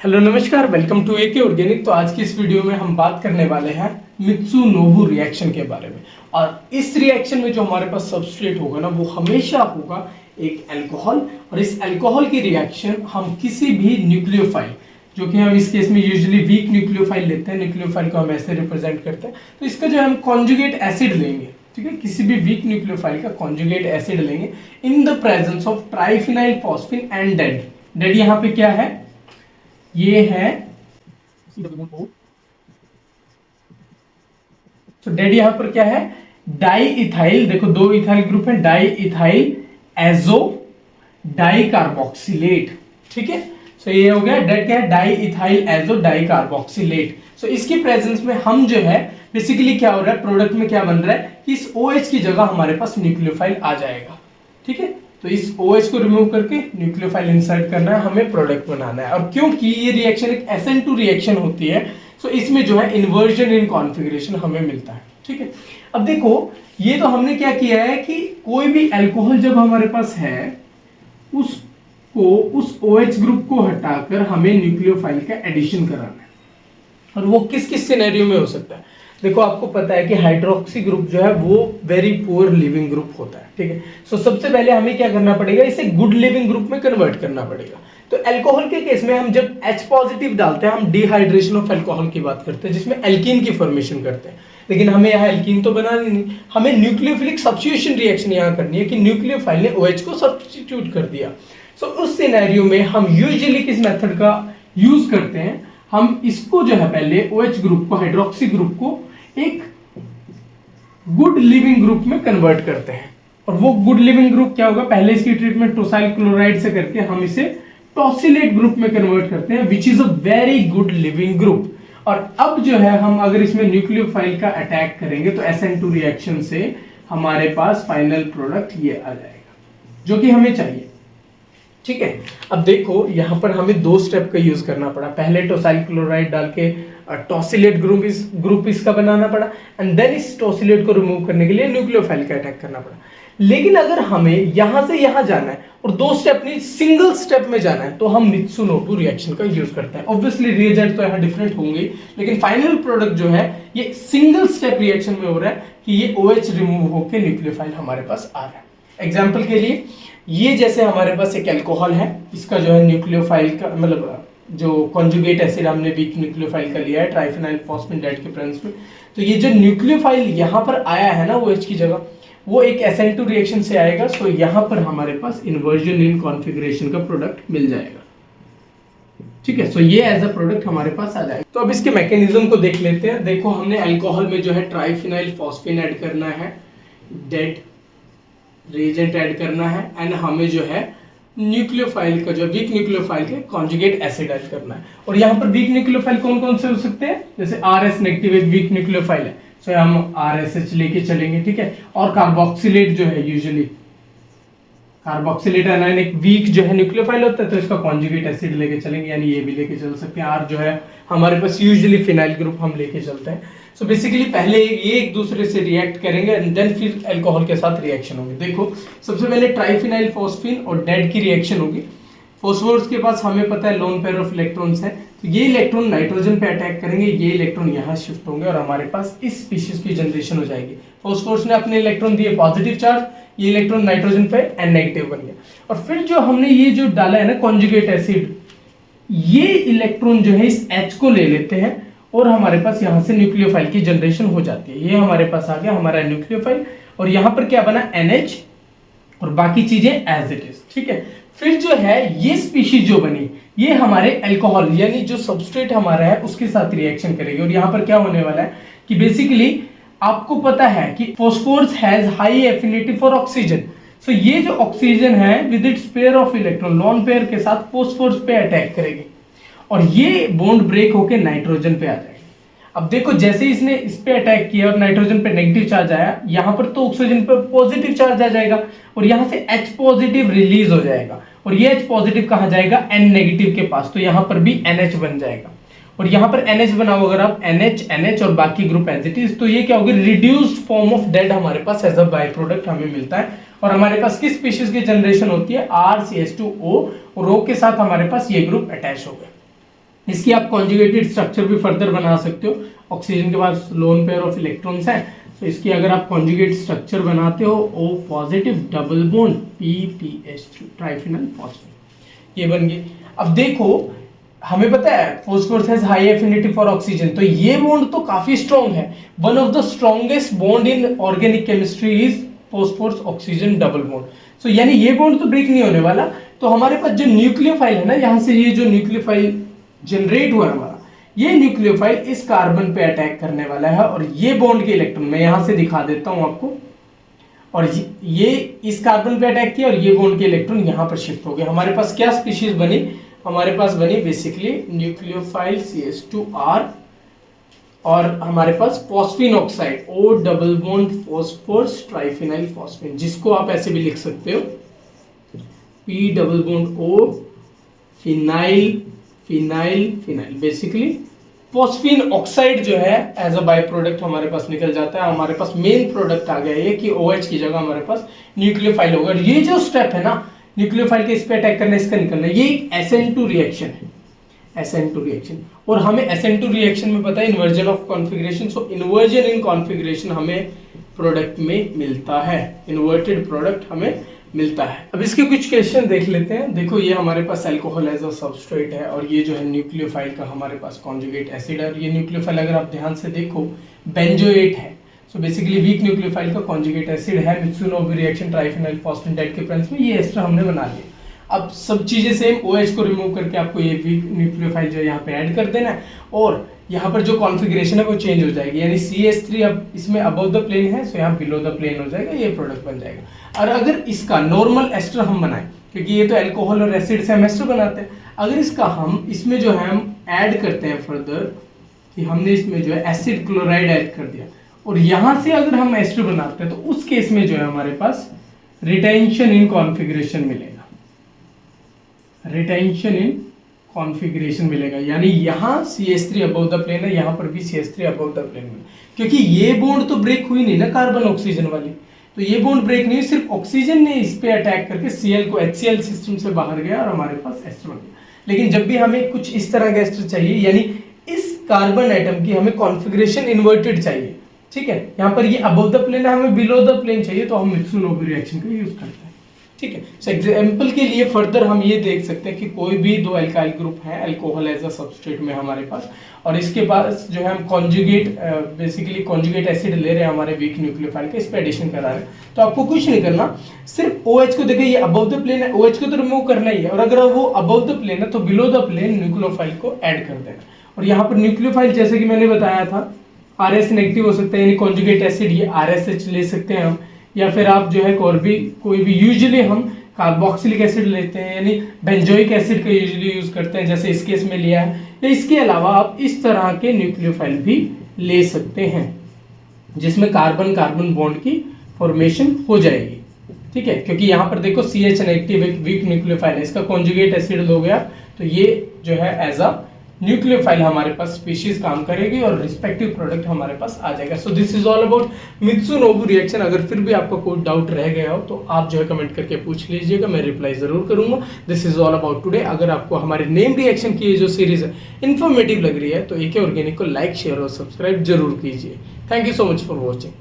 Hello नमस्कार, welcome to AK organic. तो आज की इस वीडियो में हम बात करने वाले हैं मित्सुनोबु रिएक्शन के बारे में। और इस रिएक्शन में जो हमारे पास सबस्ट्रेट होगा ना, वो हमेशा होगा एक अल्कोहल। और इस अल्कोहल की रिएक्शन हम किसी भी न्यूक्लियोफाइल, जो कि हम इस केस में यूजुअली वीक न्यूक्लियोफाइल लेते हैं, न्यूक्लियोफाइल को हम ऐसे रिप्रेजेंट करते हैं, तो इसका जो हम कॉन्जुगेट एसिड लेंगे, ठीक है, किसी भी वीक न्यूक्लियोफाइल का कॉन्जुगेट एसिड लेंगे in the presence of triphenyl phosphate and dead. Dead यहाँ पे क्या है, ये है तो डेड यहां पर क्या है, डाई इथाइल। देखो दो इथाइल ग्रुप है, diethyl azodicarboxylate. ठीक है, सो ये हो गया डेड क्या है, diethyl azodicarboxylate. So इसकी प्रेजेंस में हम जो है बेसिकली क्या हो रहा है, प्रोडक्ट में क्या बन रहा है कि इस OH की जगह हमारे पास न्यूक्लियोफाइल आ जाएगा। ठीक है, तो इस OH को रिमूव करके न्यूक्लियोफाइल इंसर्ट करना है, हमें प्रोडक्ट बनाना है। और क्योंकि ये रिएक्शन एक SN2 रिएक्शन होती है, सो इसमें जो है इन्वर्जन इन कॉन्फ़िगरेशन हमें मिलता है। ठीक है, अब देखो ये तो हमने क्या किया है कि कोई भी अल्कोहल जब हमारे पास है, उस OH ग्रुप को हटाकर हमें न्यूक्लियोफाइल का एडिशन कराना है। और वो किस किस सिनेरियो में हो सकता है, देखो आपको पता है कि हाइड्रोक्सी ग्रुप जो है वो वेरी पुअर लिविंग ग्रुप होता है। ठीक है, सो सबसे पहले हमें क्या करना पड़ेगा, इसे गुड लिविंग ग्रुप में कन्वर्ट करना पड़ेगा। तो अल्कोहल के केस में हम जब H पॉजिटिव डालते हैं, हम डिहाइड्रेशन ऑफ अल्कोहल की बात करते हैं, जिसमें एल्कीन की फॉर्मेशन करते हैं। लेकिन हमें यहाँ एल्कीन तो बनानी नहीं, हमें न्यूक्लियोफिलिक सब्स्टिट्यूशन रिएक्शन यहाँ करनी है कि न्यूक्लियोफाइल ने OH को सब्स्टिट्यूट कर दिया। सो उस सिनेरियो में हम यूजुअली किस मेथड का यूज करते हैं, हम इसको जो है पहले OH ग्रुप को, हाइड्रोक्सी ग्रुप को एक गुड लिविंग ग्रुप में कन्वर्ट करते हैं। और वो गुड लिविंग ग्रुप क्या होगा, पहले इसकी ट्रीटमेंट टोसाइल क्लोराइड से करके हम इसे टॉसिलेट ग्रुप में कन्वर्ट करते हैं, which is a very good leaving group. और अब जो है हम अगर इसमें न्यूक्लियोफाइल का अटैक करेंगे तो SN2 रिएक्शन से हमारे पास फाइनल प्रोडक्ट ये आ जाएगा जो कि हमें चाहिए। ठीक है, अब देखो यहाँ पर हमें दो स्टेप का यूज करना पड़ा। पहले टोसाइल क्लोराइड डाल के टॉसिलेट ग्रुप इसका बनाना पड़ा, एंड देन इस टॉसिलेट को रिमूव करने के लिए न्यूक्लियोफाइल का अटैक करना पड़ा। लेकिन अगर हमें यहां से यहां जाना है और दो स्टेप नहीं सिंगल स्टेप में जाना है, तो हम मित्सुनोबु रिएक्शन का यूज करते हैं। ऑब्वियसली रिएजेंट तो यहाँ डिफरेंट होंगे, लेकिन फाइनल प्रोडक्ट जो है ये सिंगल स्टेप रिएक्शन में हो रहा है कि ये OH रिमूव होकर न्यूक्लियोफाइल हमारे पास आ रहा है। एग्जाम्पल के लिए ये जैसे हमारे पास एक अल्कोहल है, इसका जो है न्यूक्लियोफाइल का मतलब जो कॉन्जुगेट एसिड हमने वीक न्यूक्लियोफाइल का लिया है ट्राइफिनाइल फॉस्फेट डेड के प्रेजेंस में, तो ये जो न्यूक्लियोफाइल यहाँ पर आया है ना OH की जगह, वो एक SN2 रिएक्शन से आएगा। सो यहाँ पर हमारे पास इन्वर्जन इन कॉन्फ़िगरेशन का प्रोडक्ट मिल जाएगा। ठीक है, सो ये एज अ प्रोडक्ट हमारे पास आ जाएगा। तो अब इसके मैकेनिज्म को देख लेते हैं। देखो हमने अल्कोहल में जो है ट्राइफिनाइल फॉस्फेट ऐड करना है, डेड रिएजेंट ऐड करना है, एंड हमें जो है न्यूक्लियोफाइल का जो वीक न्यूक्लियोफाइल के कॉन्जुगेट एसिड ऐड करना है। और यहाँ पर वीक न्यूक्लियोफाइल कौन कौन से हो सकते हैं, जैसे RS नेगेटिव एक वीक न्यूक्लियोफाइल है, सो हम RSH लेके चलेंगे। ठीक है, और कार्बोक्सिलेट जो है, यूजुअली कार्बोक्सिलेट एनायन एक वीक जो है न्यूक्लियोफाइल होता है, तो इसका कॉन्जुगेट एसिड लेके चलेंगे, यानी ये भी लेके चल सकते हैं। R जो है हमारे पास यूजुअली फिनाइल ग्रुप हम लेके चलते हैं। सो बेसिकली पहले ये एक दूसरे से रिएक्ट करेंगे एंड देन फिर अल्कोहल के साथ रिएक्शन होगी। देखो सबसे पहले ट्राइफिनाइल फॉस्फीन और डेड की रिएक्शन होगी। फॉस्फोरस के पास हमें पता है लोन पेयर ऑफ इलेक्ट्रॉन्स है, तो ये इलेक्ट्रॉन नाइट्रोजन पे अटैक करेंगे, ये इलेक्ट्रॉन यहाँ शिफ्ट होंगे और हमारे पास इस स्पीशीज की जनरेशन हो जाएगी। फॉस्फोरस ने अपने इलेक्ट्रॉन दिए पॉजिटिव चार्ज, ये इलेक्ट्रॉन नाइट्रोजन पे N नेगेटिव बन गया। और फिर जो हमने ये जो डाला है ना कॉन्जुगेट एसिड, ये इलेक्ट्रॉन जो है इस H को ले लेते हैं और हमारे पास यहाँ से न्यूक्लियोफाइल की जनरेशन हो जाती है। ये हमारे पास आ गया हमारा न्यूक्लियोफाइल, और यहाँ पर क्या बना NH और बाकी चीजें एज इट इज। ठीक है, फिर जो है ये स्पीशीज जो बनी, ये हमारे अल्कोहल यानी जो सबस्ट्रेट हमारा है उसके साथ रिएक्शन करेगी। और यहाँ पर क्या होने वाला है कि बेसिकली आपको पता है कि phosphorus has high affinity for oxygen. So ये जो ऑक्सीजन है with its pair of electron lone pair के साथ फॉस्फोरस पे अटैक करेगी और ये बॉन्ड ब्रेक होके नाइट्रोजन पे आ जाएगी। अब देखो जैसे इसने इस पे अटैक किया और नाइट्रोजन पे नेगेटिव चार्ज आया, यहाँ पर तो ऑक्सीजन पे पॉजिटिव चार्ज आ जाएगा और यहाँ से H पॉजिटिव रिलीज हो जाएगा, और ये H पॉजिटिव कहाँ जाएगा, N नेगेटिव के पास, तो यहाँ पर भी NH बन जाएगा। और यहाँ पर NH बनाओ अगर आप NH और बाकी ग्रुप एज इट इज, तो ये क्या होगी, रिड्यूस्ड फॉर्म ऑफ डेड हमारे पास एज अ बाय प्रोडक्ट हमें मिलता है। और हमारे पास किस स्पीशीज की जनरेशन होती है, RCH2O, और O के साथ हमारे पास ये ग्रुप अटैच हो गया। इसकी आप कॉन्जुगेटेड स्ट्रक्चर भी फर्दर बना सकते हो। ऑक्सीजन के पास लोन पेयर ऑफ इलेक्ट्रॉन्स है, तो इसकी अगर आप कॉन्जुगेट स्ट्रक्चर बनाते हो O positive double bond PPH3 triphenyl phosphate, ये बन गई। अब देखो हमें पता है phosphorus has high affinity for oxygen, तो ये बॉन्ड तो काफी स्ट्रॉन्ग है। One of the strongest bond in organic chemistry is phosphorus oxygen double bond. So यानी ये बॉन्ड तो ब्रेक नहीं होने वाला। तो हमारे पास जो न्यूक्लियोफाइल है ना, यहाँ से ये जो न्यूक्लियोफाइल जनरेट हुआ हमारा, ये न्यूक्लियोफाइल इस कार्बन पे अटैक करने वाला है और ये बॉन्ड के इलेक्ट्रॉन मैं यहां से दिखा देता हूं आपको, और ये इस कार्बन पे अटैक किया और ये बॉन्ड के इलेक्ट्रॉन यहां पर शिफ्ट हो गए। हमारे पास क्या स्पीशीज बनी, हमारे पास बनी बेसिकली न्यूक्लियोफाइल CH2R, और हमारे पास phosphine oxide O double bond phosphorus triphenyl phosphine, जिसको आप ऐसे भी लिख सकते हो P double bond O phenyl phenyl phenyl. Basically phosphine oxide जो है एज अ बाय प्रोडक्ट हमारे पास निकल जाता है। हमारे पास मेन प्रोडक्ट आ गया ये कि OH की जगह हमारे पास न्यूक्लियोफाइल होगा। ये जो स्टेप है ना न्यूक्लियोफाइल के इस पे अटैक करना, इसका निकलना, ये एक SN2 रिएक्शन है, SN2 रिएक्शन। और हमें SN2 रिएक्शन में पता है inversion of configuration, so inversion in configuration हमें प्रोडक्ट में मिलता है, इन्वर्टेड प्रोडक्ट हमें मिलता है। अब इसके कुछ क्वेश्चन देख लेते हैं। देखो ये हमारे पास अल्कोहल एज अ सबस्ट्रेट है, और ये जो है न्यूक्लियोफाइल का हमारे पास कॉन्जुगेट एसिड है, और ये न्यूक्लियोफाइल अगर आप ध्यान से देखो बेंजोएट है। सो बेसिकली वीक न्यूक्लियोफाइल का कॉन्जुगेट एसिड है। मित्सुनोबु रिएक्शन ट्राइफिनाइल फॉस्फेट के प्रेजेंस में ये एस्टर हमने बना लिया। अब सब चीजें सेम, OH को रिमूव करके आपको ये वीक न्यूक्लियोफाइल जो है यहाँ पे ऐड कर देना है, और यहाँ पर जो कॉन्फ़िगरेशन है वो चेंज हो जाएगी। यानी CH3 अब इसमें अबव द प्लेन है, सो यहाँ बिलो द प्लेन हो जाएगा, ये प्रोडक्ट बन जाएगा। और अगर इसका नॉर्मल एस्टर हम बनाएं, क्योंकि ये तो अल्कोहल और एसिड से हम एस्टर बनाते हैं, अगर इसका हम इसमें जो है हम ऐड करते हैं फर्दर, कि हमने इसमें जो है एसिड क्लोराइड ऐड कर दिया, और यहाँ से अगर हम एस्टर बनाते हैं, तो उस केस में जो है हमारे पास रिटेंशन इन कॉन्फ़िगरेशन मिलेगा, रिटेंशन इन कॉन्फ़िगरेशन मिलेगा। यानी यहाँ CH3 अबव द प्लेन है, यहाँ पर भी CH3 अबव द प्लेन है, क्योंकि ये बॉन्ड तो ब्रेक हुई नहीं ना कार्बन ऑक्सीजन वाली, तो ये बॉन्ड ब्रेक नहीं, सिर्फ ऑक्सीजन ने इस पे अटैक करके Cl को HCl सिस्टम से बाहर गया और हमारे पास एस्टर बन गया। लेकिन जब भी हमें कुछ इस तरह का एस्टर चाहिए, यानी इस कार्बन एटम की हमें कॉन्फ़िगरेशन इन्वर्टेड चाहिए, ठीक है, यहाँ पर ये अबव द प्लेन है, हमें बिलो द प्लेन चाहिए, तो हम मित्सुनोबु रिएक्शन का यूज करते हैं, ठीक है। सो एग्जाम्पल के लिए फर्दर हम ये देख सकते हैं कि कोई भी दो अल्काइल ग्रुप है, अल्कोहल एज अ सबस्ट्रेट में हमारे पास, और इसके पास जो है हम कॉन्जुगेट बेसिकली कॉन्जुगेट एसिड ले रहे हैं हमारे वीक न्यूक्लियोफाइल के, इस पे एडिशन करा रहे हैं, तो आपको कुछ नहीं करना, सिर्फ OH को देखिए, ये अबव द प्लेन है, OH को तो रिमूव करना ही है, और अगर वो अबव द प्लेन है तो बिलो द प्लेन न्यूक्लियोफाइल को ऐड कर देना। और यहाँ पर न्यूक्लियोफाइल जैसे कि मैंने बताया था RS नेगेटिव हो सकता है, यानी कॉन्जुगेट एसिड ये RSH ले सकते हैं हम, या फिर आप जो है कोई भी यूजुअली हम कार्बोक्सिलिक एसिड लेते हैं, यानी बेंजोइक एसिड का यूजुअली यूज करते हैं, जैसे इस केस में लिया है, या इसके अलावा आप इस तरह के न्यूक्लियोफाइल भी ले सकते हैं जिसमें कार्बन कार्बन बॉन्ड की फॉर्मेशन हो जाएगी, ठीक है। क्योंकि यहाँ पर देखो CH नेगेटिव एक वीक न्यूक्लियोफाइल है, इसका कॉन्जुगेट एसिड हो गया, तो ये जो है एज अ न्यूक्लियोफाइल हमारे पास स्पीशीज काम करेगी और रिस्पेक्टिव प्रोडक्ट हमारे पास आ जाएगा। So this is all about Mitsunobu reaction. अगर फिर भी आपका कोई डाउट रह गया हो तो आप जो है कमेंट करके पूछ लीजिएगा, मैं रिप्लाई जरूर करूंगा। This is all about today. अगर आपको हमारे नेम रिएक्शन की जो सीरीज है इन्फॉर्मेटिव लग रही है तो AK ऑर्गेनिक को लाइक शेयर और सब्सक्राइब जरूर कीजिए। Thank you so much for watching.